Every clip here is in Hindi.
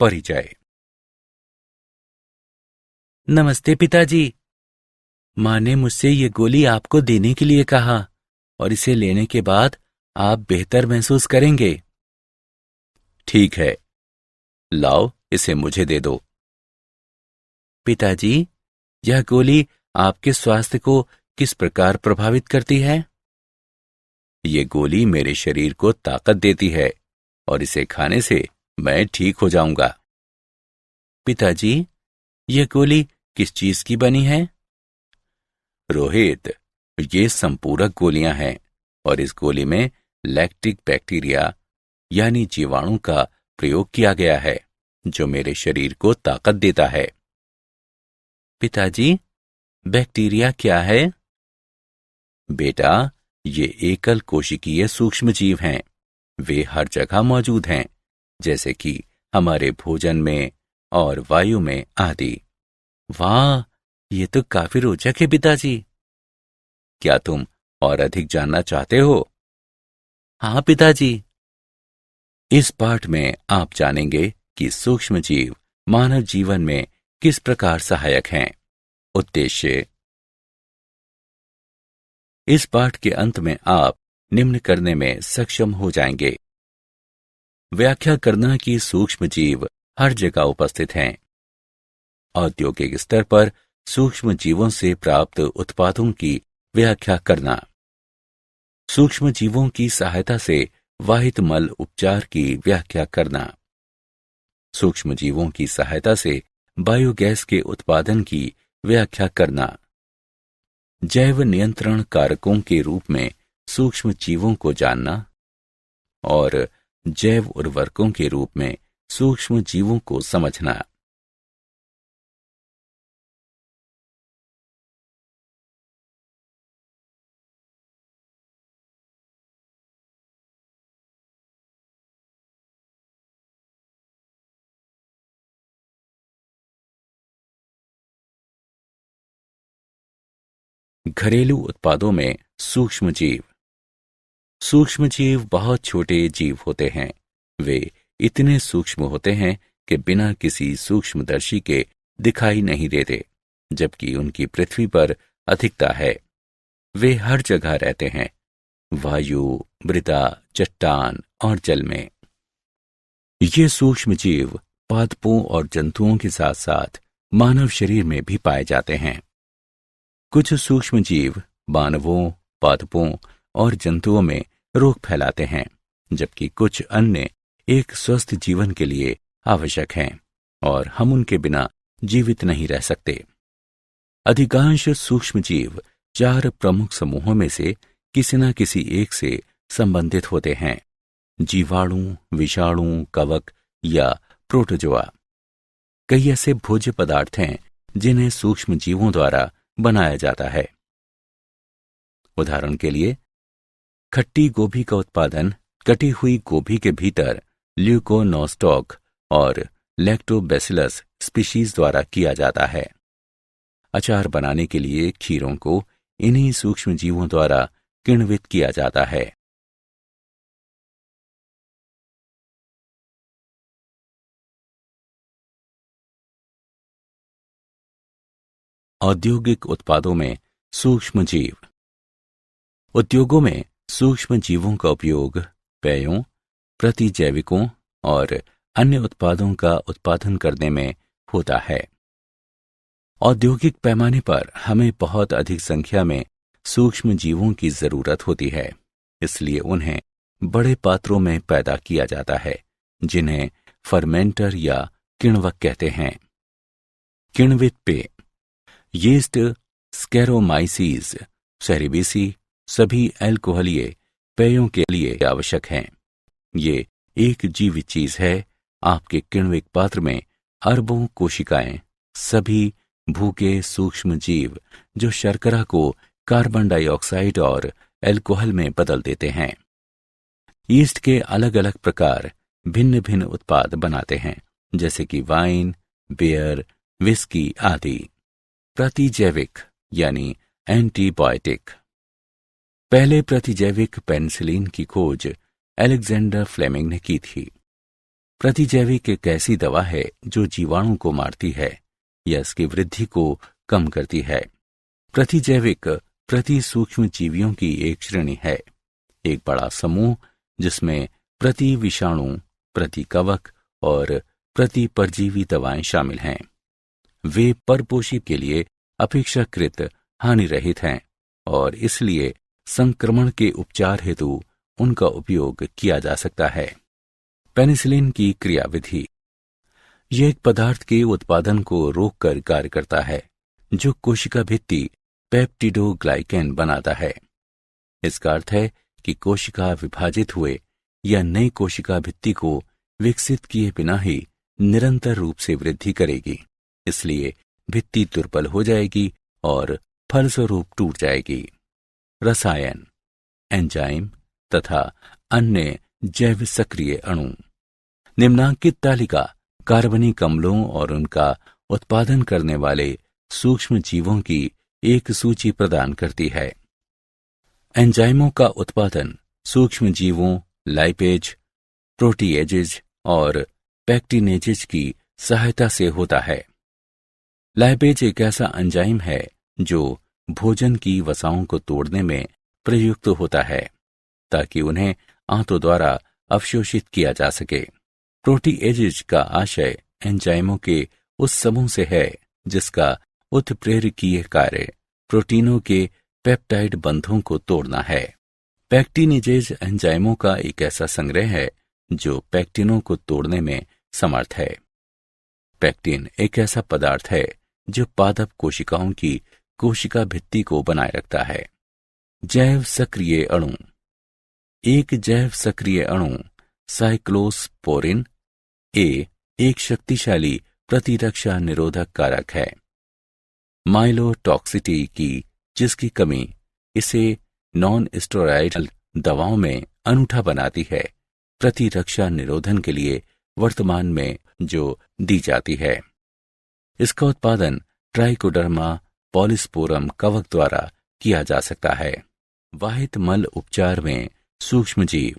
परिचय। नमस्ते पिताजी। माँ ने मुझसे ये गोली आपको देने के लिए कहा और इसे लेने के बाद आप बेहतर महसूस करेंगे। ठीक है, लाओ इसे मुझे दे दो। पिताजी, यह गोली आपके स्वास्थ्य को किस प्रकार प्रभावित करती है? ये गोली मेरे शरीर को ताकत देती है और इसे खाने से मैं ठीक हो जाऊंगा। पिताजी, यह गोली किस चीज की बनी है? रोहित, ये संपूरक गोलियां हैं और इस गोली में लैक्टिक बैक्टीरिया यानी जीवाणु का प्रयोग किया गया है जो मेरे शरीर को ताकत देता है। पिताजी, बैक्टीरिया क्या है? बेटा, ये एकल कोशिकीय सूक्ष्म जीव हैं। वे हर जगह मौजूद हैं, जैसे कि हमारे भोजन में और वायु में आदि। वाह, ये तो काफी रोचक है पिताजी। क्या तुम और अधिक जानना चाहते हो? हाँ पिताजी। इस पाठ में आप जानेंगे कि सूक्ष्म जीव मानव जीवन में किस प्रकार सहायक हैं। उद्देश्य। इस पाठ के अंत में आप निम्न करने में सक्षम हो जाएंगे। व्याख्या करना कि सूक्ष्म जीव हर जगह उपस्थित हैं। औद्योगिक स्तर पर सूक्ष्म जीवों से प्राप्त उत्पादों की व्याख्या करना। सूक्ष्म जीवों की सहायता से वाहित मल उपचार की व्याख्या करना। सूक्ष्म जीवों की सहायता से बायोगैस के उत्पादन की व्याख्या करना। जैव नियंत्रण कारकों के रूप में सूक्ष्म जीवों को जानना और जैव उर्वरकों के रूप में सूक्ष्म जीवों को समझना। घरेलू उत्पादों में सूक्ष्म जीव। सूक्ष्म जीव बहुत छोटे जीव होते हैं। वे इतने सूक्ष्म होते हैं कि बिना किसी सूक्ष्मदर्शी के दिखाई नहीं देते, जबकि उनकी पृथ्वी पर अधिकता है। वे हर जगह रहते हैं, वायु, मृदा, चट्टान और जल में। ये सूक्ष्म जीव पादपों और जंतुओं के साथ साथ मानव शरीर में भी पाए जाते हैं। कुछ सूक्ष्म जीव मानवों, पादपों और जंतुओं में रोग फैलाते हैं, जबकि कुछ अन्य एक स्वस्थ जीवन के लिए आवश्यक हैं और हम उनके बिना जीवित नहीं रह सकते। अधिकांश सूक्ष्म जीव 4 प्रमुख समूहों में से किसी न किसी एक से संबंधित होते हैं: जीवाणु, विषाणु, कवक या प्रोटोजोआ। कई ऐसे भोज्य पदार्थ हैं जिन्हें सूक्ष्म जीवों द्वारा बनाया जाता है। उदाहरण के लिए, खट्टी गोभी का उत्पादन कटी हुई गोभी के भीतर ल्यूकोनोस्टॉक और लैक्टोबैसिलस स्पीशीज द्वारा किया जाता है। अचार बनाने के लिए खीरों को इन्हीं सूक्ष्म जीवों द्वारा किण्वित किया जाता है। औद्योगिक उत्पादों में सूक्ष्म जीव। उद्योगों में सूक्ष्म जीवों का उपयोग पेयों, प्रतिजैविकों और अन्य उत्पादों का उत्पादन करने में होता है। औद्योगिक पैमाने पर हमें बहुत अधिक संख्या में सूक्ष्म जीवों की जरूरत होती है, इसलिए उन्हें बड़े पात्रों में पैदा किया जाता है, जिन्हें फर्मेंटर या किण्वक कहते हैं। किण्वित पेय। यीस्ट, स्कैरोमाइसीज, सेरेबेसी सभी अल्कोहलीय पेयों के लिए आवश्यक हैं। ये एक जीवित चीज है। आपके किण्वित पात्र में अरबों कोशिकाएं, सभी भूखे सूक्ष्म जीव जो शर्करा को कार्बन डाइऑक्साइड और अल्कोहल में बदल देते हैं। यीस्ट के अलग अलग प्रकार भिन्न भिन्न उत्पाद बनाते हैं, जैसे कि वाइन, बियर, विस्की आदि। प्रतिजैविक यानी एंटीबायोटिक। पहले प्रतिजैविक पेनिसिलिन की खोज अलेक्जेंडर फ्लेमिंग ने की थी। प्रतिजैविक एक ऐसी दवा है जो जीवाणु को मारती है या इसकी वृद्धि को कम करती है। प्रतिजैविक प्रति सूक्ष्म जीवियों की एक श्रेणी है, एक बड़ा समूह जिसमें प्रति विषाणु, प्रति कवक और प्रति परजीवी दवाएं शामिल हैं। वे परपोषी के लिए अपेक्षाकृत हानि रहित हैं और इसलिए संक्रमण के उपचार हेतु उनका उपयोग किया जा सकता है। पेनिसिलिन की क्रियाविधि। यह एक पदार्थ के उत्पादन को रोककर कार्य करता है जो कोशिका भित्ति पेप्टिडोग्लाइकेन बनाता है। इसका अर्थ है कि कोशिका विभाजित हुए या नई कोशिका भित्ति को विकसित किए बिना ही निरंतर रूप से वृद्धि करेगी, इसलिए भित्ति दुर्बल हो जाएगी और फलस्वरूप टूट जाएगी। रसायन, एंजाइम तथा अन्य जैव सक्रिय अणु। निम्नांकित तालिका कार्बनिक अम्लों और उनका उत्पादन करने वाले सूक्ष्म जीवों की एक सूची प्रदान करती है। एंजाइमों का उत्पादन सूक्ष्म जीवों लाइपेज, प्रोटीएजेज और पैक्टिनेजेज की सहायता से होता है। लाइपेज एक ऐसा एंजाइम है जो भोजन की वसाओं को तोड़ने में प्रयुक्त होता है ताकि उन्हें आंतों द्वारा अवशोषित किया जा सके। प्रोटीएजेज का आशय एंजाइमों के उस समूह से है जिसका उत्प्रेरकीय कार्य प्रोटीनों के पेप्टाइड बंधों को तोड़ना है। पैक्टिनेजेज एंजाइमों का एक ऐसा संग्रह है जो पैक्टिनों को तोड़ने में समर्थ है। पैक्टिन एक ऐसा पदार्थ है जो पादप कोशिकाओं की कोशिका भित्ति को बनाए रखता है। जैव सक्रिय अणु। एक जैव सक्रिय अणु साइक्लोस्पोरिन ए एक शक्तिशाली प्रतिरक्षा निरोधक कारक है। माइलोटॉक्सिटी की जिसकी कमी इसे नॉन स्टेरॉयडल दवाओं में अनूठा बनाती है, प्रतिरक्षा निरोधन के लिए वर्तमान में जो दी जाती है। इसका उत्पादन ट्राइकोडर्मा पॉलिस्पोरम कवक द्वारा किया जा सकता है। वाहित मल उपचार में सूक्ष्म जीव।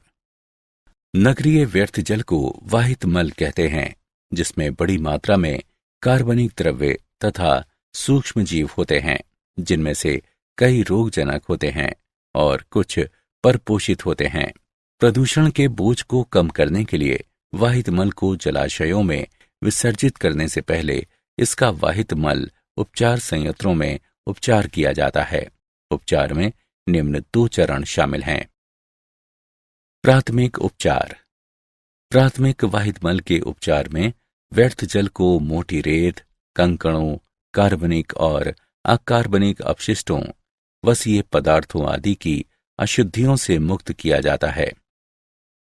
नगरीय व्यर्थ जल को वाहित मल कहते हैं जिसमें बड़ी मात्रा में कार्बनिक द्रव्य तथा सूक्ष्म जीव होते हैं जिनमें से कई रोगजनक होते हैं और कुछ परपोषित होते हैं। प्रदूषण के बोझ को कम करने के लिए वाहित मल को जलाशयों में विसर्जित करने से पहले इसका वाहित मल उपचार संयंत्रों में उपचार किया जाता है। उपचार में निम्न 2 चरण शामिल हैं। प्राथमिक उपचार। प्राथमिक वाहित मल के उपचार में व्यर्थ जल को मोटी रेत, कंकड़ों, कार्बनिक और अकार्बनिक अपशिष्टों, वसीय पदार्थों आदि की अशुद्धियों से मुक्त किया जाता है।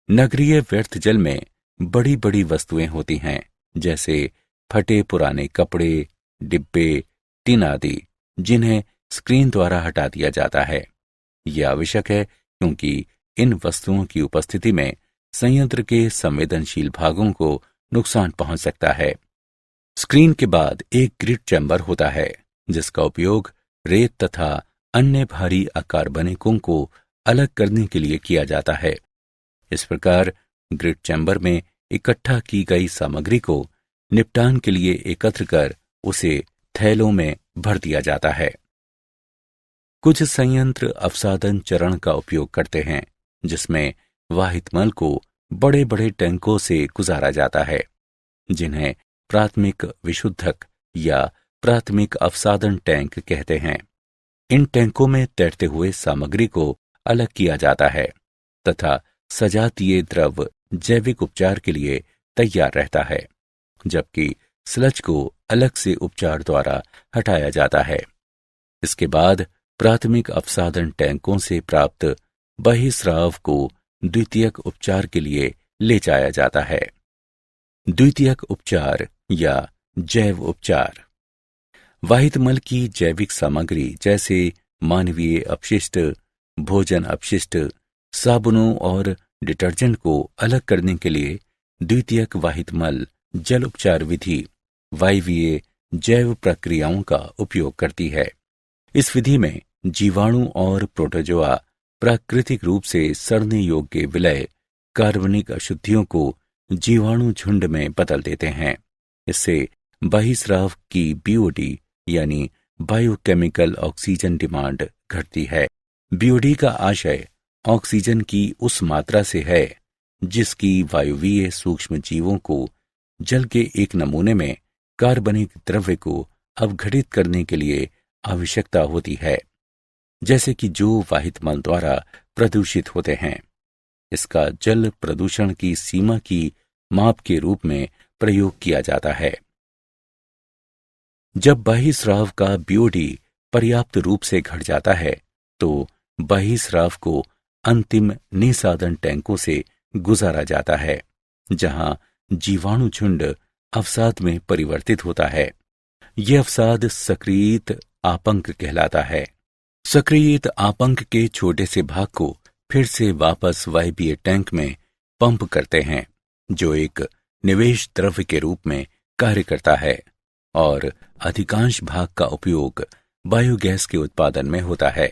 नगरीय व्यर्थ जल में बड़ी बड़ी वस्तुएं होती हैं जैसे फटे पुराने कपड़े, डिब्बे, टिन आदि, जिन्हें स्क्रीन द्वारा हटा दिया जाता है। यह आवश्यक है क्योंकि इन वस्तुओं की उपस्थिति में संयंत्र के संवेदनशील भागों को नुकसान पहुंच सकता है। स्क्रीन के बाद एक ग्रिड चैम्बर होता है जिसका उपयोग रेत तथा अन्य भारी अकार्बनिकों को अलग करने के लिए किया जाता है। इस प्रकार ग्रिड चैम्बर में इकट्ठा की गई सामग्री को निपटान के लिए एकत्र कर उसे थैलों में भर दिया जाता है। कुछ संयंत्र अवसादन चरण का उपयोग करते हैं जिसमें वाहित मल को बड़े बड़े टैंकों से गुजारा जाता है जिन्हें प्राथमिक विशुद्धक या प्राथमिक अवसादन टैंक कहते हैं। इन टैंकों में तैरते हुए सामग्री को अलग किया जाता है तथा सजातीय द्रव जैविक उपचार के लिए तैयार रहता है, जबकि स्लज को अलग से उपचार द्वारा हटाया जाता है। इसके बाद प्राथमिक अवसादन टैंकों से प्राप्त बहिस्राव को द्वितीयक उपचार के लिए ले जाया जाता है। द्वितीयक उपचार या जैव उपचार। वाहित मल की जैविक सामग्री जैसे मानवीय अपशिष्ट, भोजन अपशिष्ट, साबुनों और डिटर्जेंट को अलग करने के लिए द्वितीयक वाहित मल जल उपचार विधि वायवीय जैव प्रक्रियाओं का उपयोग करती है। इस विधि में जीवाणु और प्रोटोजोआ प्राकृतिक रूप से सड़ने योग्य विलय कार्बनिक अशुद्धियों को जीवाणु झुंड में बदल देते हैं। इससे बहिस्राव की बीओडी यानी बायोकेमिकल ऑक्सीजन डिमांड घटती है। बीओडी का आशय ऑक्सीजन की उस मात्रा से है जिसकी वायुवीय सूक्ष्म जीवों को जल के एक नमूने में कार्बनिक द्रव्य को अपघटित करने के लिए आवश्यकता होती है, जैसे कि जो वाहित मल द्वारा प्रदूषित होते हैं। इसका जल प्रदूषण की सीमा की माप के रूप में प्रयोग किया जाता है। जब बहिस्राव का बीओडी पर्याप्त रूप से घट जाता है तो बहिस्राव को अंतिम निसादन टैंकों से गुजारा जाता है, जहां जीवाणु झुंड अवसाद में परिवर्तित होता है। यह अवसाद सक्रियित आपंक कहलाता है। सक्रियित आपंक के छोटे से भाग को फिर से वापस वायवीय टैंक में पंप करते हैं, जो एक निवेश द्रव्य के रूप में कार्य करता है, और अधिकांश भाग का उपयोग बायोगैस के उत्पादन में होता है।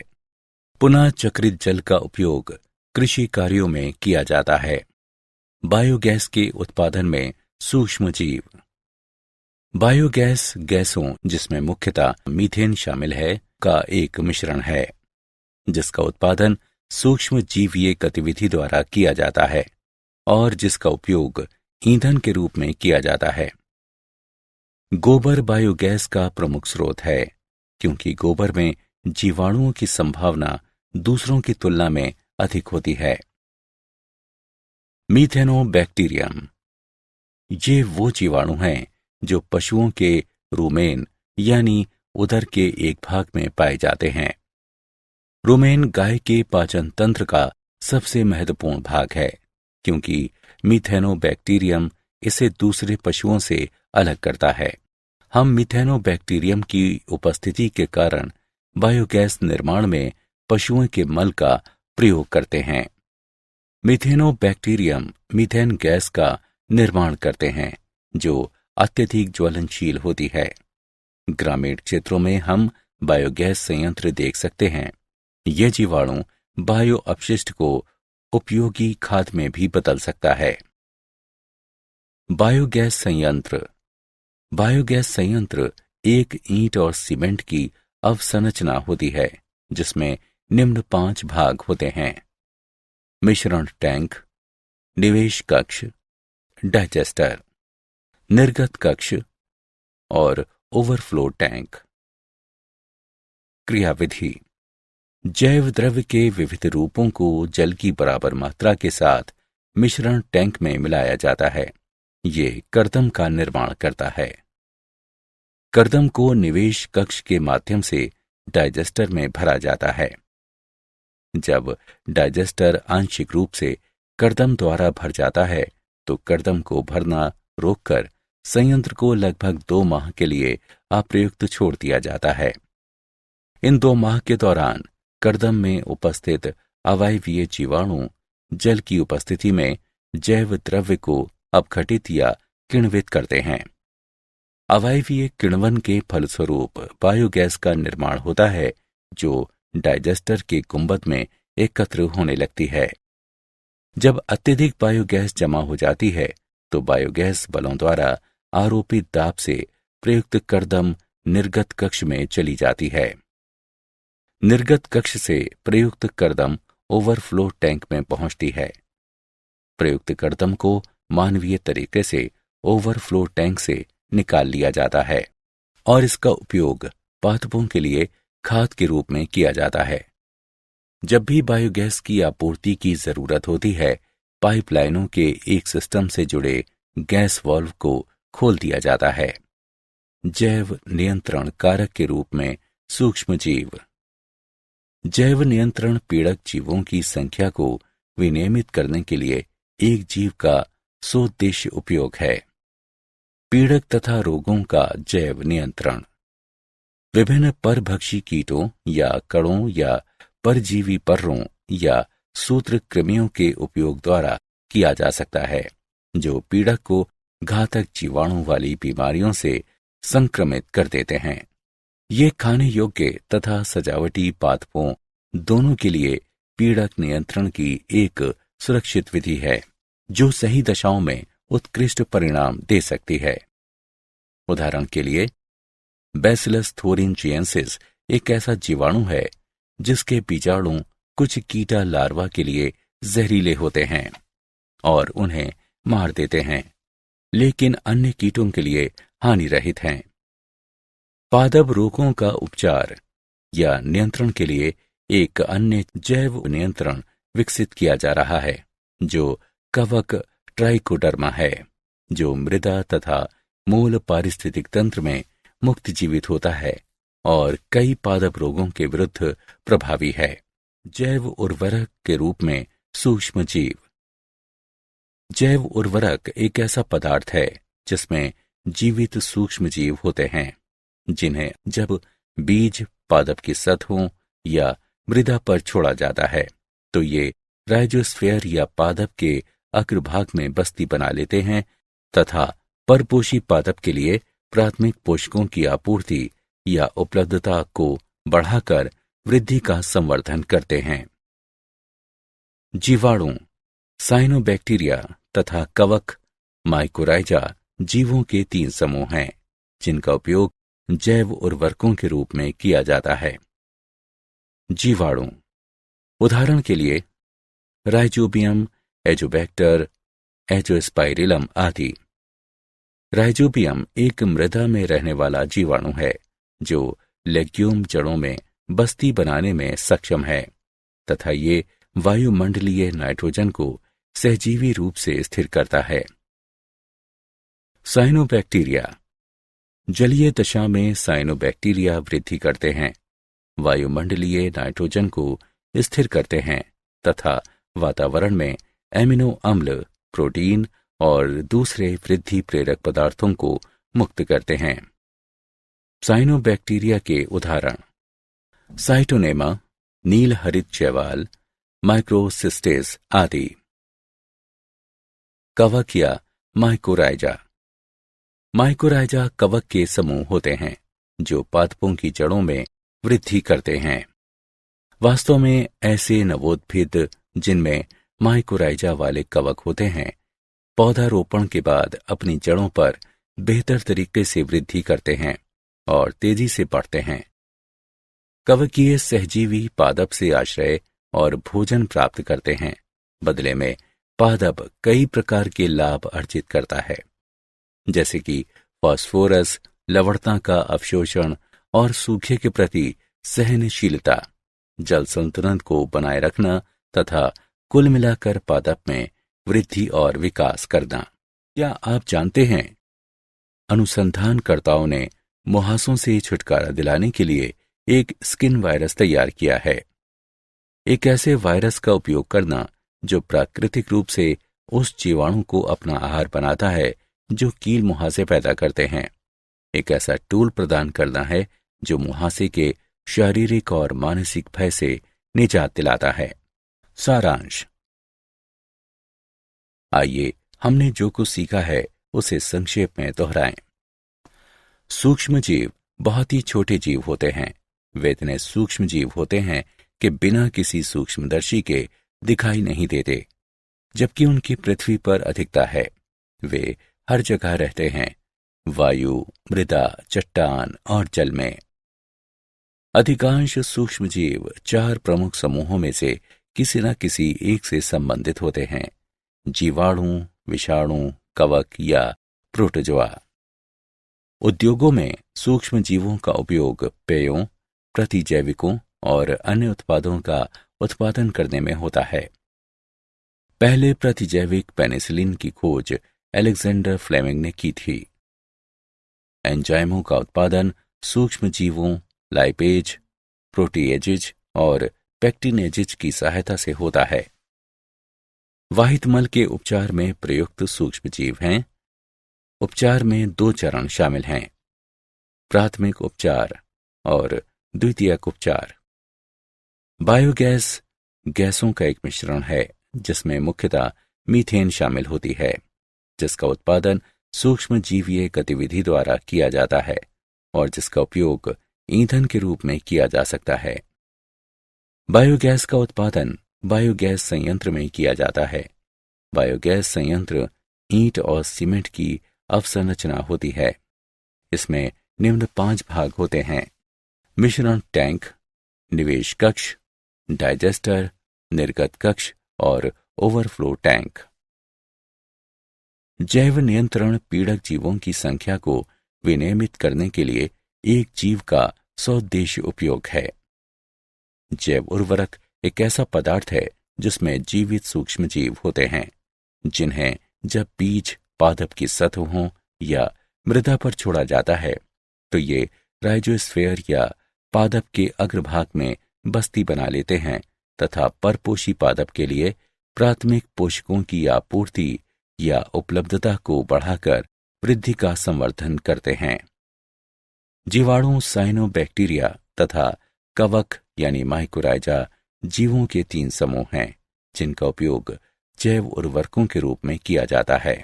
पुनः चक्रित जल का उपयोग कृषि कार्यों में किया जाता है। बायोगैस के उत्पादन में सूक्ष्म जीव। बायोगैस गैसों, जिसमें मुख्यतः मीथेन शामिल है, का एक मिश्रण है, जिसका उत्पादन सूक्ष्म जीवीय गतिविधि द्वारा किया जाता है और जिसका उपयोग ईंधन के रूप में किया जाता है। गोबर बायोगैस का प्रमुख स्रोत है, क्योंकि गोबर में जीवाणुओं की संभावना दूसरों की तुलना में अधिक होती है। मीथेनोबैक्टीरियम। ये वो जीवाणु हैं जो पशुओं के रूमेन यानी उदर के एक भाग में पाए जाते हैं। रूमेन गाय के पाचन तंत्र का सबसे महत्वपूर्ण भाग है, क्योंकि मीथेनोबैक्टीरियम इसे दूसरे पशुओं से अलग करता है। हम मीथेनोबैक्टीरियम की उपस्थिति के कारण बायोगैस निर्माण में पशुओं के मल का प्रयोग करते हैं। मीथेनोबैक्टीरियम मीथेन गैस का निर्माण करते हैं, जो अत्यधिक ज्वलनशील होती है। ग्रामीण क्षेत्रों में हम बायोगैस संयंत्र देख सकते हैं। यह जीवाणु बायो अपशिष्ट को उपयोगी खाद में भी बदल सकता है। बायोगैस संयंत्र। बायोगैस संयंत्र एक ईंट और सीमेंट की अवसंरचना होती है, जिसमें निम्न 5 भाग होते हैं: मिश्रण टैंक, निवेश कक्ष, डाइजेस्टर, निर्गत कक्ष और ओवरफ्लो टैंक। क्रियाविधि। जैव द्रव्य के विविध रूपों को जल की बराबर मात्रा के साथ मिश्रण टैंक में मिलाया जाता है। ये कर्दम का निर्माण करता है। कर्दम को निवेश कक्ष के माध्यम से डाइजेस्टर में भरा जाता है। जब डाइजेस्टर आंशिक रूप से कर्दम द्वारा भर जाता है तो कर्दम को भरना रोककर संयंत्र को लगभग 2 माह के लिए अप्रयुक्त छोड़ दिया जाता है। इन 2 माह के दौरान कर्दम में उपस्थित अवायवीय जीवाणु जल की उपस्थिति में जैव द्रव्य को अपघटित या किण्वित करते हैं। अवायवीय किण्वन के फलस्वरूप बायोगैस का निर्माण होता है, जो डाइजेस्टर के गुंबद में एकत्र होने लगती है। जब अत्यधिक बायोगैस जमा हो जाती है तो बायोगैस बलों द्वारा आरोपित दाब से प्रयुक्त कर्दम निर्गत कक्ष में चली जाती है। निर्गत कक्ष से प्रयुक्त कर्दम ओवरफ्लो टैंक में पहुंचती है। प्रयुक्त कर्दम को मानवीय तरीके से ओवरफ्लो टैंक से निकाल लिया जाता है और इसका उपयोग पादपों के लिए खाद के रूप में किया जाता है। जब भी बायोगैस की आपूर्ति की जरूरत होती है, पाइपलाइनों के एक सिस्टम से जुड़े गैस वाल्व को खोल दिया जाता है। जैव नियंत्रण कारक के रूप में सूक्ष्म जीव। जैव नियंत्रण पीड़क जीवों की संख्या को विनियमित करने के लिए एक जीव का सोद्देश्य उपयोग है। पीड़क तथा रोगों का जैव नियंत्रण विभिन्न परभक्षी कीटों या कणों या परजीवी पर्रों या सूत्रकृमियों के उपयोग द्वारा किया जा सकता है, जो पीड़क को घातक जीवाणु वाली बीमारियों से संक्रमित कर देते हैं। ये खाने योग्य तथा सजावटी पादपों दोनों के लिए पीड़क नियंत्रण की एक सुरक्षित विधि है, जो सही दशाओं में उत्कृष्ट परिणाम दे सकती है। उदाहरण के लिए, बैसिलस थोरिनजिएंसिस एक ऐसा जीवाणु है जिसके बीजाणु कुछ कीटा लार्वा के लिए जहरीले होते हैं और उन्हें मार देते हैं, लेकिन अन्य कीटों के लिए हानि रहित हैं। पादप रोगों का उपचार या नियंत्रण के लिए एक अन्य जैव नियंत्रण विकसित किया जा रहा है जो कवक ट्राइकोडर्मा है, जो मृदा तथा मूल पारिस्थितिक तंत्र में मुक्त जीवित होता है और कई पादप रोगों के विरुद्ध प्रभावी है। जैव उर्वरक के रूप में सूक्ष्म जीव। जैव उर्वरक एक ऐसा पदार्थ है जिसमें जीवित सूक्ष्म जीव होते हैं, जिन्हें जब बीज पादप की सतहों या मृदा पर छोड़ा जाता है तो ये राइजोस्फीयर या पादप के अग्रभाग में बस्ती बना लेते हैं तथा परपोषी पादप के लिए प्राथमिक पोषकों की आपूर्ति या उपलब्धता को बढ़ाकर वृद्धि का संवर्धन करते हैं। जीवाणु, साइनोबैक्टीरिया तथा कवक माइकोराइजा जीवों के 3 समूह हैं जिनका उपयोग जैव उर्वरकों के रूप में किया जाता है। जीवाणु, उदाहरण के लिए राइजोबियम, एजोबैक्टर, एजोस्पाइरिलम आदि। राइजोबियम एक मृदा में रहने वाला जीवाणु है जो लेग्यूम जड़ों में बस्ती बनाने में सक्षम है तथा ये वायुमंडलीय नाइट्रोजन को सहजीवी रूप से स्थिर करता है। साइनोबैक्टीरिया, जलीय दशा में साइनोबैक्टीरिया वृद्धि करते हैं, वायुमंडलीय नाइट्रोजन को स्थिर करते हैं तथा वातावरण में एमिनो अम्ल, प्रोटीन और दूसरे वृद्धि प्रेरक पदार्थों को मुक्त करते हैं। साइनोबैक्टीरिया के उदाहरण साइटोनेमा, नील हरित शैवाल, माइक्रोसिस्टेस आदि। कवक या माइकोराइजा। माइकोराइजा कवक के समूह होते हैं जो पादपों की जड़ों में वृद्धि करते हैं। वास्तव में ऐसे नवोद्भिद जिनमें माइकोराइजा वाले कवक होते हैं पौधारोपण के बाद अपनी जड़ों पर बेहतर तरीके से वृद्धि करते हैं और तेजी से बढ़ते हैं। कवकीय सहजीवी पादप से आश्रय और भोजन प्राप्त करते हैं, बदले में पादप कई प्रकार के लाभ अर्जित करता है, जैसे कि फास्फोरस, लवणता का अवशोषण और सूखे के प्रति सहनशीलता, जल संतुलन को बनाए रखना तथा कुल मिलाकर पादप में वृद्धि और विकास करना। क्या आप जानते हैं, अनुसंधानकर्ताओं ने मुहासों से छुटकारा दिलाने के लिए एक स्किन वायरस तैयार किया है। एक ऐसे वायरस का उपयोग करना जो प्राकृतिक रूप से उस जीवाणु को अपना आहार बनाता है जो कील मुहासे पैदा करते हैं। एक ऐसा टूल प्रदान करना है जो मुहासे के शारीरिक और मानसिक भय से निजात दिलाता है। सारांश। आइए हमने जो कुछ सीखा है उसे संक्षेप में दोहराएं। सूक्ष्म जीव बहुत ही छोटे जीव होते हैं। वे इतने सूक्ष्म जीव होते हैं कि बिना किसी सूक्ष्मदर्शी के दिखाई नहीं देते, जबकि उनकी पृथ्वी पर अधिकता है। वे हर जगह रहते हैं, वायु, मृदा, चट्टान और जल में। अधिकांश सूक्ष्म जीव 4 प्रमुख समूहों में से किसी न किसी एक से संबंधित होते हैं: जीवाणु, विषाणु, कवक या प्रोटोजोआ। उद्योगों में सूक्ष्म जीवों का उपयोग पेयों, प्रतिजैविकों और अन्य उत्पादों का उत्पादन करने में होता है। पहले प्रतिजैविक पेनिसिलिन की खोज अलेक्जेंडर फ्लेमिंग ने की थी। एंजाइमों का उत्पादन सूक्ष्म जीवों, लाइपेज, प्रोटीएजेज और पेक्टिनेजेज की सहायता से होता है। वाहित मल के उपचार में प्रयुक्त सूक्ष्म जीव हैं। उपचार में 2 चरण शामिल हैं: प्राथमिक उपचार और द्वितीयक उपचार। बायोगैस गैसों का एक मिश्रण है जिसमें मुख्यतः मीथेन शामिल होती है, जिसका उत्पादन सूक्ष्म जीवीय गतिविधि द्वारा किया जाता है और जिसका उपयोग ईंधन के रूप में किया जा सकता है। बायोगैस का उत्पादन बायोगैस संयंत्र में किया जाता है। बायोगैस संयंत्र ईंट और सीमेंट की अवसंरचना होती है। इसमें निम्न 5 भाग होते हैं: मिश्रण टैंक, निवेश कक्ष, डाइजेस्टर, निर्गत कक्ष और ओवरफ्लो टैंक। जैव नियंत्रण पीड़क जीवों की संख्या को विनियमित करने के लिए एक जीव का सौद्देश्य उपयोग है। जैव उर्वरक एक ऐसा पदार्थ है जिसमें जीवित सूक्ष्म जीव होते हैं, जिन्हें जब बीज पादप की सतहों या मृदा पर छोड़ा जाता है तो ये राइजोस्फीयर या पादप के अग्रभाग में बस्ती बना लेते हैं तथा परपोषी पादप के लिए प्राथमिक पोषकों की आपूर्ति या उपलब्धता को बढ़ाकर वृद्धि का संवर्धन करते हैं। जीवाणु, साइनोबैक्टीरिया तथा कवक यानी माइकोराइजा जीवों के 3 समूह हैं जिनका उपयोग जैव उर्वरकों के रूप में किया जाता है।